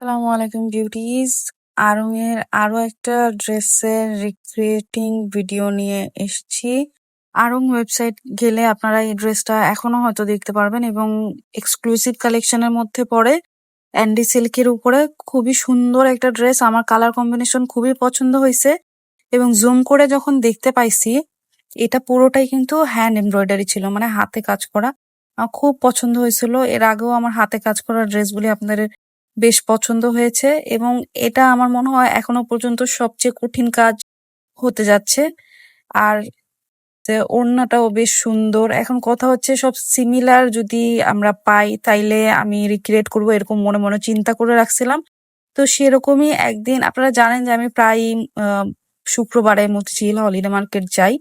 আসসালামু আলাইকুম বিউটিজ। আরং এর আরো একটা ড্রেসের রিক্রিয়েটিং ভিডিও নিয়ে এসেছি। আরং ওয়েবসাইট গেলে আপনারা এই ড্রেসটা এখনো হয়তো দেখতে পারবেন এবং এক্সক্লুসিভ কালেকশনের মধ্যে পড়ে। অ্যান্ডি সিল্কের উপরে খুবই সুন্দর একটা ড্রেস, আমার কালার কম্বিনেশন খুবই পছন্দ হয়েছে এবং জুম করে যখন দেখতে পাইছি এটা পুরোটাই কিন্তু হ্যান্ড এমব্রয়ডারি ছিল, মানে হাতে কাজ করা। আমার খুব পছন্দ হয়েছিল। এর আগেও আমার হাতে কাজ করা ড্রেসগুলি আপনাদের বেশ পছন্দ হয়েছে এবং এটা আমার মনে হয় এখনো পর্যন্ত সবচেয়ে কঠিন কাজ হতে যাচ্ছে। আর ওড়নাটাও বেশ সুন্দর। এখন কথা হচ্ছে সব সিমিলার যদি আমরা পাই তাইলে আমি রিক্রিয়েট করব, এরকম মনে মনে চিন্তা করে রাখছিলাম। তো সেরকমই একদিন আপনারা জানেন যে আমি প্রায় শুক্রবারে মতিঝিল হলিডে মার্কেট যাই।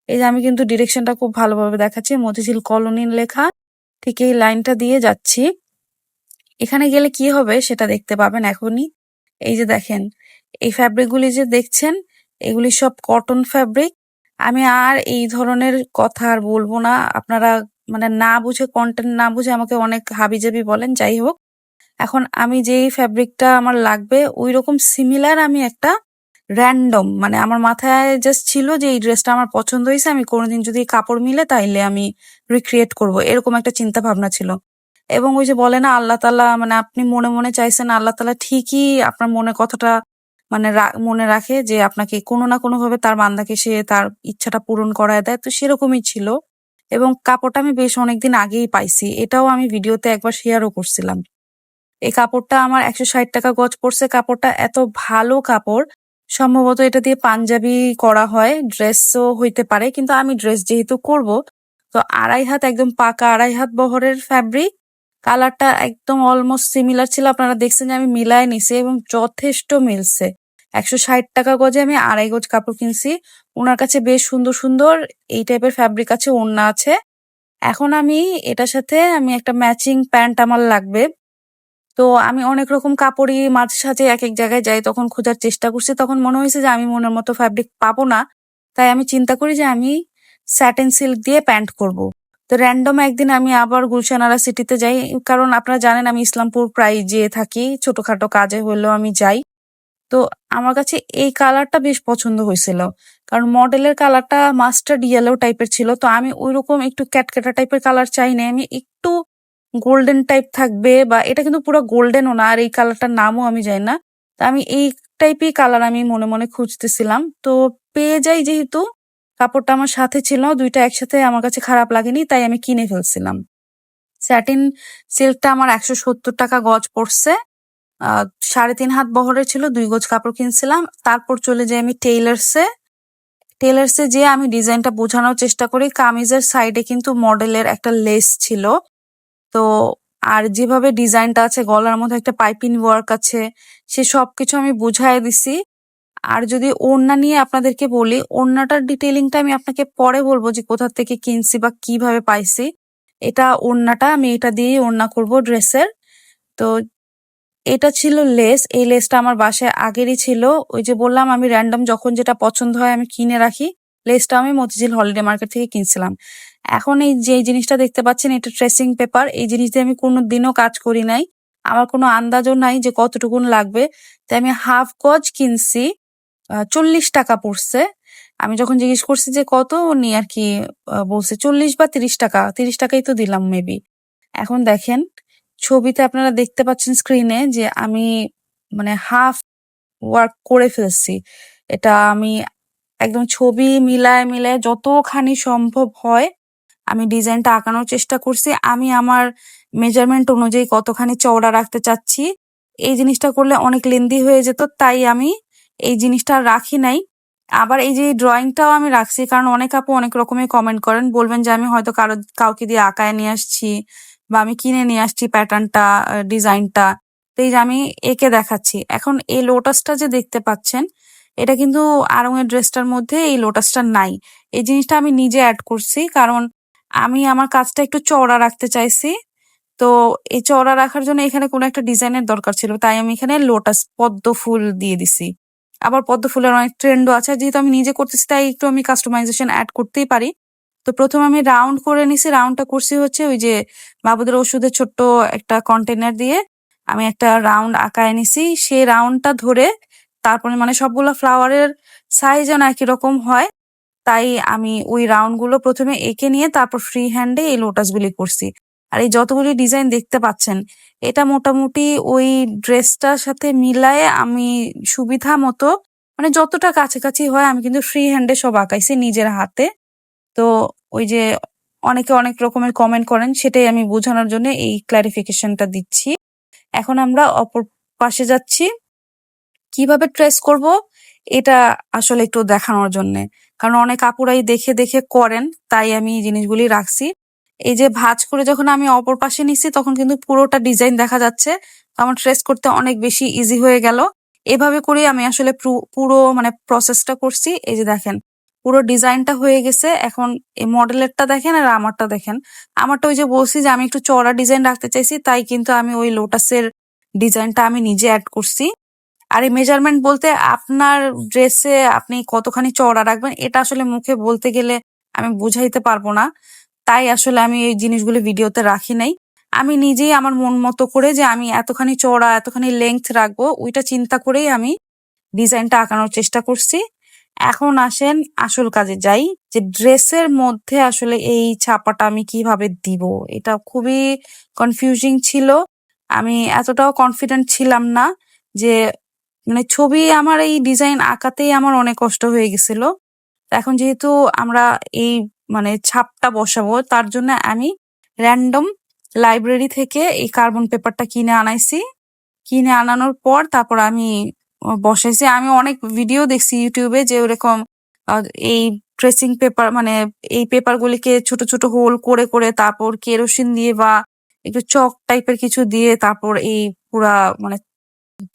এই যে আমি কিন্তু ডিরেকশনটা খুব ভালোভাবে দেখাচ্ছি, মতিঝিল কলোনির লেখা, ঠিক এই লাইনটা দিয়ে যাচ্ছি। এখানে গেলে কি হবে সেটা দেখতে পাবেন এখনই। এই যে দেখেন, এই ফ্যাব্রিকগুলি যে দেখছেন এগুলি সব কটন ফ্যাব্রিক। আমি আর এই ধরনের কথা আর বলবো না। আপনারা মানে না বুঝে, কন্টেন্ট না বুঝে আমাকে অনেক হাবিজাবি বলেন। যাই হোক, এখন আমি যেই ফ্যাব্রিকটা আমার লাগবে ওই রকম সিমিলার আমি একটা র‍্যান্ডম, মানে আমার মাথায় জাস্ট ছিল যে এই ড্রেসটা আমার পছন্দ হয়েছে, আমি কোনোদিন যদি কাপড় মিলে তাইলে আমি রিক্রিয়েট করব, এরকম একটা চিন্তা ভাবনা ছিল। এবং ওই যে বলে না আল্লাহ তাআলা, মানে আপনি মনে মনে চাইছেন, আল্লাহ তাআলা ঠিকই আপনার মনের কথাটা মানে মনে রাখে, যে আপনাকে কোনো না কোনো ভাবে তার বান্দাকে সে তার ইচ্ছাটা পূরণ করায় দেয়। তো সেরকমই ছিল এবং কাপড়টা আমি বেশ অনেকদিন আগেই পাইছি, এটাও আমি ভিডিওতে একবার শেয়ারও করছিলাম। এই কাপড়টা আমার ১৬০ টাকা গজ পড়ছে। কাপড়টা এত ভালো কাপড়, সম্ভবত এটা দিয়ে পাঞ্জাবি করা হয়, ড্রেসও হইতে পারে, কিন্তু আমি ড্রেস যেহেতু করব তো ২.৫ হাত, একদম পাকা ২.৫ হাত বহরের ফ্যাব্রিক। কালারটা একদম অলমোস্ট সিমিলার ছিল, আপনারা দেখছেন যে আমি মিলায় নিছি এবং যথেষ্ট মিলছে। ১৬০ টাকা গজে আমি ২.৫ গজ কাপড় কিনছি। ওনার কাছে বেশ সুন্দর সুন্দর এই টাইপের ফ্যাব্রিক আছে, ওড়না আছে। এখন আমি এটার সাথে আমি একটা ম্যাচিং প্যান্ট আমার লাগবে। তো আমি অনেক রকম কাপড়ই মাঝে সাঝে এক এক জায়গায় যাই, তখন খোঁজার চেষ্টা করছি, তখন মনে হয়েছে যে আমি মনের মতো ফ্যাব্রিক পাবো না। তাই আমি চিন্তা করি যে আমি স্যাটিন সিল্ক দিয়ে প্যান্ট করব। তো র্যান্ডম একদিন আমি আবার গুলশানারা সিটিতে যাই, কারণ আপনারা জানেন আমি ইসলামপুর প্রায় যেয়ে থাকি, ছোটখাটো কাজে হলেও আমি যাই। তো আমার কাছে এই কালারটা বেশ পছন্দ হয়েছিল, কারণ মডেলের কালারটা মাস্টার্ড ইয়েলো টাইপের ছিল। তো আমি ওইরকম একটু ক্যাটক্যাটা টাইপের কালার চাই না, আমি একটু গোল্ডেন টাইপ থাকবে, বা এটা কিন্তু পুরো গোল্ডেনও না, আর এই কালারটার নামও আমি জানি না। তো আমি এই টাইপই কালার আমি মনে মনে খুঁজতেছিলাম, তো পেয়ে যাই। যেহেতু কাপড়টা আমার সাথে ছিল, দুইটা একসাথে আমার কাছে খারাপ লাগেনি, তাই আমি কিনে ফেলছিলাম। স্যাটিন সিল্কটা আমার ১৭০ টাকা গজ পড়ছে। ৩.৫ হাত বহরের ছিল, ২ গজ কাপড় কিনছিলাম। তারপর চলে যাই আমি টেইলার্সে যেয়ে আমি ডিজাইনটা বোঝানোর চেষ্টা করি। কামিজের সাইডে কিন্তু মডেলের একটা লেস ছিল। তো আর যেভাবে ডিজাইনটা আছে, গলার মধ্যে একটা পাইপিং ওয়ার্ক আছে, সে সবকিছু আমি বুঝাই দিছি। আর যদি ওড়না নিয়ে আপনাদেরকে বলি, ওড়নাটার ডিটেইলিংটা আমি আপনাকে পরে বলবো যে কোথা থেকে কিনছি বা কিভাবে পাইছি। এটা ওড়নাটা, আমি এটা দিয়েই ওড়না করব ড্রেসের। তো এটা ছিল লেস, এই লেসটা আমার বাসায় আগেরই ছিল। ওই যে বললাম আমি র্যান্ডম যখন যেটা পছন্দ হয় আমি কিনে রাখি। লেসটা আমি মতিঝিল হলিডে মার্কেট থেকে কিনছিলাম। এখন এই যে জিনিসটা দেখতে পাচ্ছেন, এটা ট্রেসিং পেপার। এই জিনিস দিয়ে আমি কোনোদিনও কাজ করি নাই, আমার কোনো আন্দাজও নাই যে কতটুকুন লাগবে। তাই আমি হাফ গজ কিনছি, ৪০ টাকা পড়ছে। আমি যখন জিজ্ঞেস করছি যে কত, উনি আর কি বলছে ৪০ বা ৩০ টাকা, ৩০ টাকাই তো দিলাম মেবি। এখন দেখেন ছবিতে আপনারা দেখতে পাচ্ছেন স্ক্রিনে যে আমি মানে হাফ ওয়ার্ক করে ফেলছি। এটা আমি একদম ছবি মিলায় মিলায় যতখানি সম্ভব হয় আমি ডিজাইনটা আঁকানোর চেষ্টা করছি। আমি আমার মেজারমেন্ট অনুযায়ী কতখানি চওড়া রাখতে চাচ্ছি, এই জিনিসটা করলে অনেক লেন্দি হয়ে যেত, তাই আমি এই জিনিসটা আর রাখি নাই। আবার এই যে ড্রয়িংটাও আমি রাখছি, কারণ অনেক আপু অনেক রকমের কমেন্ট করেন, বলবেন যে আমি হয়তো কাউকে দিয়ে আঁকায় নিয়ে আসছি বা আমি কিনে নিয়ে আসছি প্যাটার্নটা, ডিজাইনটা। তো এই যে আমি এঁকে দেখাচ্ছি। এখন এই লোটাসটা যে দেখতে পাচ্ছেন, এটা কিন্তু আরং এর ড্রেসটার মধ্যে এই লোটাসটা নাই। এই জিনিসটা আমি নিজে অ্যাড করছি, কারণ আমি আমার কাজটা একটু চওড়া রাখতে চাইছি। তো এই চওড়া রাখার জন্য এখানে কোনো একটা ডিজাইনের দরকার ছিল, তাই আমি এখানে লোটাস পদ্ম ফুল দিয়ে দিছি। আবার পদ্ম ফুলের অনেক ট্রেন্ডও আছে, যেহেতু আমি নিজে করতেছি তাই একটু আমি কাস্টমাইজেশন অ্যাড করতেই পারি। তো প্রথমে আমি রাউন্ড করে নিছি, রাউন্ডটা করছি হচ্ছে ওই যে বাবুদের ওষুধের ছোট্ট একটা কন্টেনার দিয়ে। আমি একটা রাউন্ড আঁকায় নিছি, সেই রাউন্ডটা ধরে তারপরে মানে সবগুলো ফ্লাওয়ারের সাইজ যেন একই রকম হয়, তাই আমি ওই রাউন্ড গুলো প্রথমে এঁকে নিয়ে তারপর ফ্রি হ্যান্ডে এই লোটাস গুলি করছি। আর এই যতগুলি ডিজাইন দেখতে পাচ্ছেন, এটা মোটামুটি ওই ড্রেসটার সাথে মিলায়ে আমি সুবিধা মতো মানে যতটা কাছাকাছি হয় আমি কিন্তু ফ্রি হ্যান্ডে সব আঁকাইছি নিজের হাতে। তো ওই যে অনেকে অনেক রকমের কমেন্ট করেন, সেটাই আমি বোঝানোর জন্য এই ক্লারিফিকেশনটা দিচ্ছি। এখন আমরা অপর পাশে যাচ্ছি। কিভাবে ট্রেস করব এটা আসলে একটু দেখানোর জন্যে, কারণ অনেক আপুরাই দেখে দেখে করেন, তাই আমি এই জিনিসগুলি রাখছি। এই যে ভাঁজ করে যখন আমি অপর পাশে নিছি তখন কিন্তু পুরোটা ডিজাইন দেখা যাচ্ছে, তো আমার ট্রেস করতে অনেক বেশি ইজি হয়ে গেল। এভাবে করে আমি আসলে পুরো মানে প্রসেসটা করছি। এই যে দেখেন পুরো ডিজাইনটা হয়ে গেছে। এখন এই মডেলেরটা দেখেন আর আমারটা দেখেন। আমারটা ওই যে বলছি যে আমি একটু চড়া ডিজাইন রাখতে চাইছি, তাই কিন্তু আমি ওই লোটাসের ডিজাইনটা আমি নিজে অ্যাড করছি। আর এই মেজারমেন্ট বলতে আপনার ড্রেসে আপনি কতখানি চওড়া রাখবেন এটা আসলে মুখে বলতে গেলে আমি বুঝাইতে পারবো না, তাই আসলে আমি এই জিনিসগুলো ভিডিওতে রাখি নাই। আমি নিজেই আমার মন মতো করে যে আমি এতখানি চওড়া এতখানি লেংথ রাখবো ওইটা চিন্তা করেই আমি ডিজাইনটা আঁকানোর চেষ্টা করছি। এখন আসেন আসল কাজে যাই, যে ড্রেসের মধ্যে আসলে এই ছাপাটা আমি কিভাবে দিব। এটা খুবই কনফিউজিং ছিল, আমি এতটাও কনফিডেন্ট ছিলাম না। যে মানে ছবি আমার এই ডিজাইন আঁকাতেই আমার অনেক কষ্ট হয়ে গেছিল। তো এখন যেহেতু আমরা এই মানে ছাপটা বসাবো, তার জন্য আমি র্যান্ডম লাইব্রেরি থেকে এই কার্বন পেপারটা কিনে আনাইছি। কিনে আনানোর পর তারপর আমি বসাইছি। আমি অনেক ভিডিও দেখছি ইউটিউবে যে ওরকম এই ট্রেসিং পেপার মানে এই পেপার গুলিকে ছোট ছোট হোল করে করে তারপর কেরোসিন দিয়ে বা একটু চক টাইপের কিছু দিয়ে তারপর এই পুরা মানে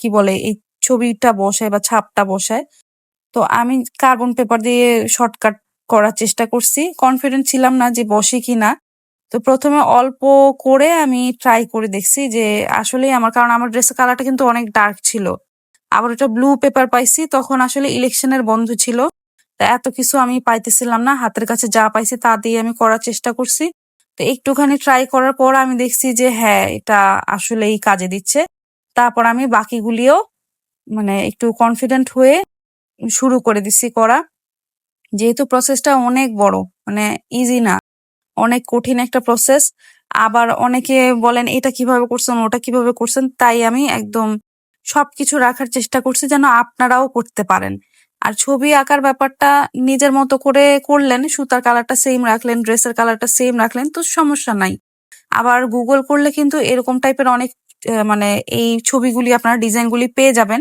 কি বলে এই ছবিটা বসায় বা ছাপটা বসায়। তো আমি কার্বন পেপার দিয়ে শর্টকাট করার চেষ্টা করছি, কনফিডেন্ট ছিলাম না যে বসে কিনা। তো প্রথমে অল্প করে আমি ট্রাই করে দেখছি যে আসলে আমার, কারণ আমার ড্রেসের কালারটা কিন্তু অনেক ডার্ক ছিল। আবার এটা ব্লু পেপার পাইছি, তখন আসলে ইলেকশনের বন্ধ ছিল, তা এত কিছু আমি পাইতেছিলাম না। হাতের কাছে যা পাইছি তা দিয়ে আমি করার চেষ্টা করছি। তো একটুখানি ট্রাই করার পর আমি দেখছি যে হ্যাঁ এটা আসলেই কাজে দিচ্ছে। তারপর আমি বাকিগুলিও মানে একটু কনফিডেন্ট হয়ে শুরু করে দিছি করা। যেহেতু প্রসেসটা অনেক বড়, মানে ইজি না, অনেক কঠিন একটা প্রসেস। আবার অনেকে বলেন এটা কিভাবে করছেন ওটা কিভাবে করছেন, তাই আমি একদম সবকিছু রাখার চেষ্টা করছি যেন আপনারাও করতে পারেন। আর ছবি আঁকার ব্যাপারটা নিজের মতো করে করলেন, সুতার কালারটা সেম রাখলেন, ড্রেসের কালারটা সেম রাখলেন, তো সমস্যা নাই। আবার গুগল করলে কিন্তু এরকম টাইপের অনেক মানে এই ছবিগুলি আপনারা ডিজাইনগুলি পেয়ে যাবেন।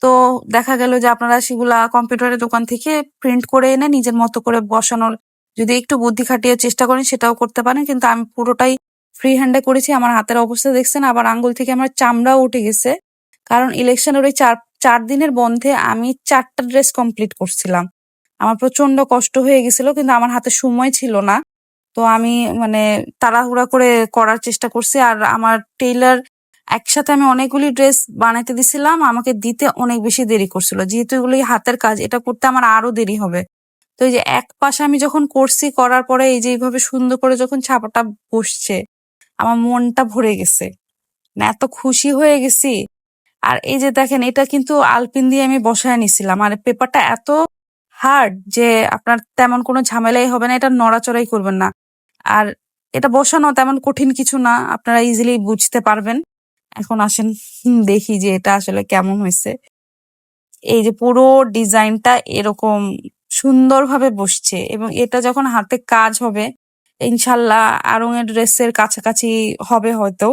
তো দেখা গেল যে আপনারা সেগুলা কম্পিউটারের দোকান থেকে প্রিন্ট করে এনে নিজের মতো করে বসানোর যদি একটু বুদ্ধি খাটিয়ে চেষ্টা করেন সেটাও করতে পারেন। কিন্তু আমি পুরোটাই ফ্রি হ্যান্ডে করেছি। আমার হাতের অবস্থা দেখছেন, আবার আঙ্গুল থেকে আমার চামড়াও উঠে গেছে, কারণ ইলেকশনের ওই চার দিনের বন্ধে আমি 4টা ড্রেস কমপ্লিট করছিলাম। আমার প্রচন্ড কষ্ট হয়ে গেছিল, কিন্তু আমার হাতে সময় ছিল না। তো আমি মানে তাড়াহুড়া করে করার চেষ্টা করছি। আর আমার টেইলার একসাথে আমি অনেকগুলি ড্রেস বানাইতে দিছিলাম, আমাকে দিতে অনেক বেশি দেরি করছিল। যেহেতু এগুলি হাতের কাজ, এটা করতে আমার আরো দেরি হবে। তো এই যে এক পাশে আমি যখন করছি, করার পরে এই যে এইভাবে সুন্দর করে যখন ছাপাটা বসছে, আমার মনটা ভরে গেছে, মানে এত খুশি হয়ে গেছি। আর এই যে দেখেন এটা কিন্তু আলপিন দিয়ে আমি বসায় নিছিলাম, আর পেপারটা এত হার্ড যে আপনার তেমন কোনো ঝামেলাই হবে না, এটা নড়াচড়াই করবেন না। আর এটা বসানো তেমন কঠিন কিছু না, আপনারা ইজিলি বুঝতে পারবেন। এখন আসেন দেখি যে এটা আসলে কেমন হয়েছে। এই যে পুরো ডিজাইনটা এরকম সুন্দরভাবে বসছে, এবং এটা যখন হাতে কাজ হবে ইনশাল্লাহ আরঙের ড্রেসের কাছাকাছি হবে। হয়তো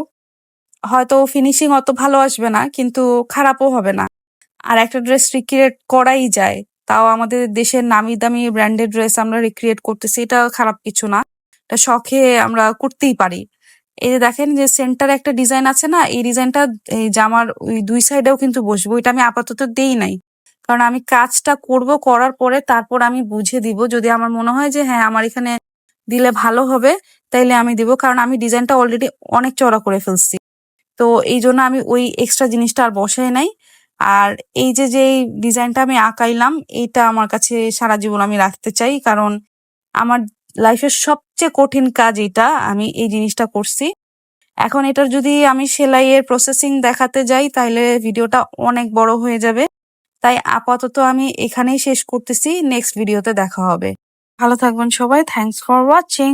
হয়তো ফিনিশিং অত ভালো আসবে না, কিন্তু খারাপও হবে না। আর একটা ড্রেস রিক্রিয়েট করাই যায়, তাও আমাদের দেশের নামি দামি ব্র্যান্ডেড ড্রেস আমরা রিক্রিয়েট করতেছি, এটা খারাপ কিছু না, এটা শখে আমরা করতেই পারি। এই যে দেখেন যে সেন্টারে একটা ডিজাইন আছে না, এই ডিজাইনটা এই জামার ওই 2 সাইডেও কিন্তু বসবো। এটা আমি আপাতত দেই নাই, কারণ আমি কাজটা করব, করার পরে তারপর আমি বুঝে দিব। যদি আমার মনে হয় যে হ্যাঁ আমার এখানে দিলে ভালো হবে, তাইলে আমি দিব, কারণ আমি ডিজাইনটা অলরেডি অনেক চড়া করে ফেলছি। তো এই জন্য আমি ওই এক্সট্রা জিনিসটা আর বসাই নাই। আর এই যে যে ডিজাইনটা আমি আঁকাইলাম, এইটা আমার কাছে সারা জীবন আমি রাখতে চাই, কারণ আমার লাইফের সবচেয়ে কঠিন কাজ এটা, আমি এই জিনিসটা করছি। এখন এটার যদি আমি সেলাইয়ের প্রসেসিং দেখাতে যাই তাহলে ভিডিওটা অনেক বড় হয়ে যাবে। তাই আপাতত আমি এখানেই শেষ করতেছি। নেক্সট ভিডিওতে দেখা হবে। ভালো থাকবেন সবাই। Thanks for watching.